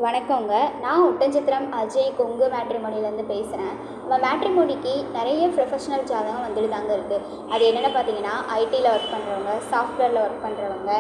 வணக்கங்க. நான் ஒட்டன்சத்திரம் அஜய் கொங்கு மேட்ரிமோனிலேருந்து பேசுகிறேன். நம்ம மேட்ரிமோனிக்கு நிறைய ப்ரொஃபஷ்னல் ஜாதகம் வந்துட்டு தாங்க இருக்குது. அது என்னென்னு பார்த்தீங்கன்னா, ஐடியில் ஒர்க் பண்ணுறவங்க, சாஃப்ட்வேரில் ஒர்க் பண்ணுறவங்க,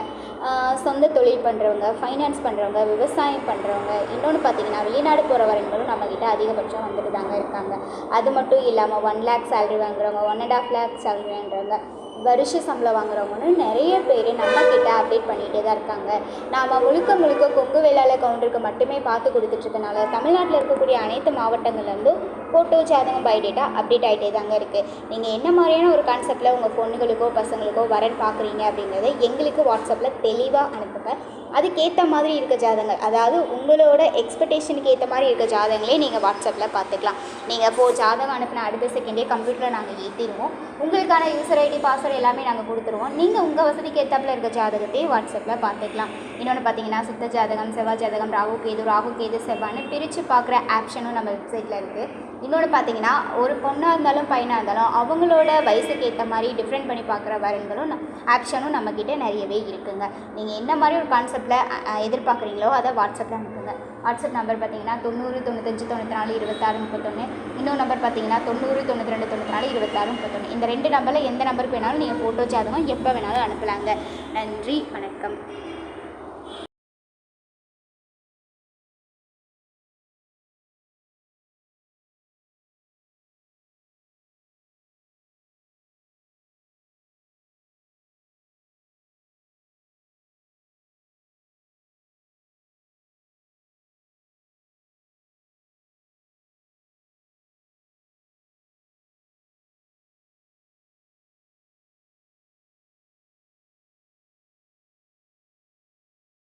சொந்த தொழில் பண்ணுறவங்க, ஃபைனான்ஸ் பண்ணுறவங்க, விவசாயம் பண்ணுறவங்க, இன்னொன்று பார்த்தீங்கன்னா வெளிநாடு போகிற வரவங்களும் நம்மக்கிட்ட அதிகபட்சம் வந்துட்டு தாங்க இருக்காங்க. அது மட்டும் இல்லாமல் 1 lakh சேலரி வாங்குறவங்க, 1.5 lakh சேலரி வாங்குறவங்க, வருஷ சம்பளம் வாங்குறவங்கன்னு நிறைய பேர் நம்மக்கிட்ட அப்டேட் பண்ணிகிட்டே தான் இருக்காங்க. நாம் முழுக்க கொங்கு வேளாளர் கவுண்டருக்கு மட்டுமே பார்த்து கொடுத்துட்ருக்கனால தமிழ்நாட்டில் இருக்கக்கூடிய அனைத்து மாவட்டங்கள்லேருந்தும் ஃபோட்டோ ஜாதகம் பயோடேட்டா அப்டேட் ஆகிட்டே தாங்க இருக்குது. நீங்கள் என்ன மாதிரியான ஒரு கான்செப்டில் உங்கள் பொண்ணுகளுக்கோ பசங்களுக்கோ வரன் பார்க்குறீங்க அப்படிங்கிறத எங்களுக்கு வாட்ஸ்அப்பில் தெளிவாக அனுப்புங்க. அதுக்கேற்ற மாதிரி இருக்க ஜாதகங்கள், அதாவது உங்களோட எக்ஸ்பெக்டேஷனுக்கு ஏற்ற மாதிரி இருக்க ஜாதகங்களே நீங்கள் வாட்ஸ்அப்பில் பார்த்துக்கலாம். நீங்கள் ஜாதகம் அனுப்பின அடுத்த செகண்டே கம்ப்யூட்டரில் நாங்கள் ஏற்றிடுவோம். உங்களுக்கான யூசர் ஐடி பாஸ்வேர்டு எல்லாமே நாங்கள் கொடுத்துருவோம். நீங்கள் உங்கள் வசதிக்கு ஏற்றாப்பில் இருக்க ஜாதகத்தையும் வாட்ஸ்அப்பில் பார்த்துக்கலாம். இன்னொன்று பார்த்தீங்கன்னா சுத்த ஜாதகம், செவ்வாய் ஜாதகம், ராகு கேது செவ்வாய்னு பிரித்து பார்க்குற ஆப்ஷனும் நம்ம வெப்சைட்டில் இருக்குது. இன்னொன்று பார்த்தீங்கன்னா ஒரு பொண்ணாக இருந்தாலும் பையனாக இருந்தாலும் அவங்களோட வயசுக்கு ஏற்ற மாதிரி டிஃப்ரெண்ட் பண்ணி பார்க்குற வரன்களும் ஆப்ஷனும் நம்மக்கிட்ட நிறையவே இருக்குங்க. நீங்கள் என்ன மாதிரி ஒரு கான்செப்டில் எதிர்பார்க்குறீங்களோ அதை வாட்ஸ்அப்பில் அனுப்புங்க. வாட்ஸ்அப் நம்பர் பார்த்தீங்கன்னா 90 95 94 26 31. இன்னொரு நம்பர் பார்த்தீங்கன்னா 90 92 94 26 31. இந்த 2 நம்பரில் எந்த நம்பருக்கு வேணாலும் நீங்கள் ஃபோட்டோ ஜாதகம் எப்போ வேணாலும் அனுப்பலாங்க. நன்றி, வணக்கம்.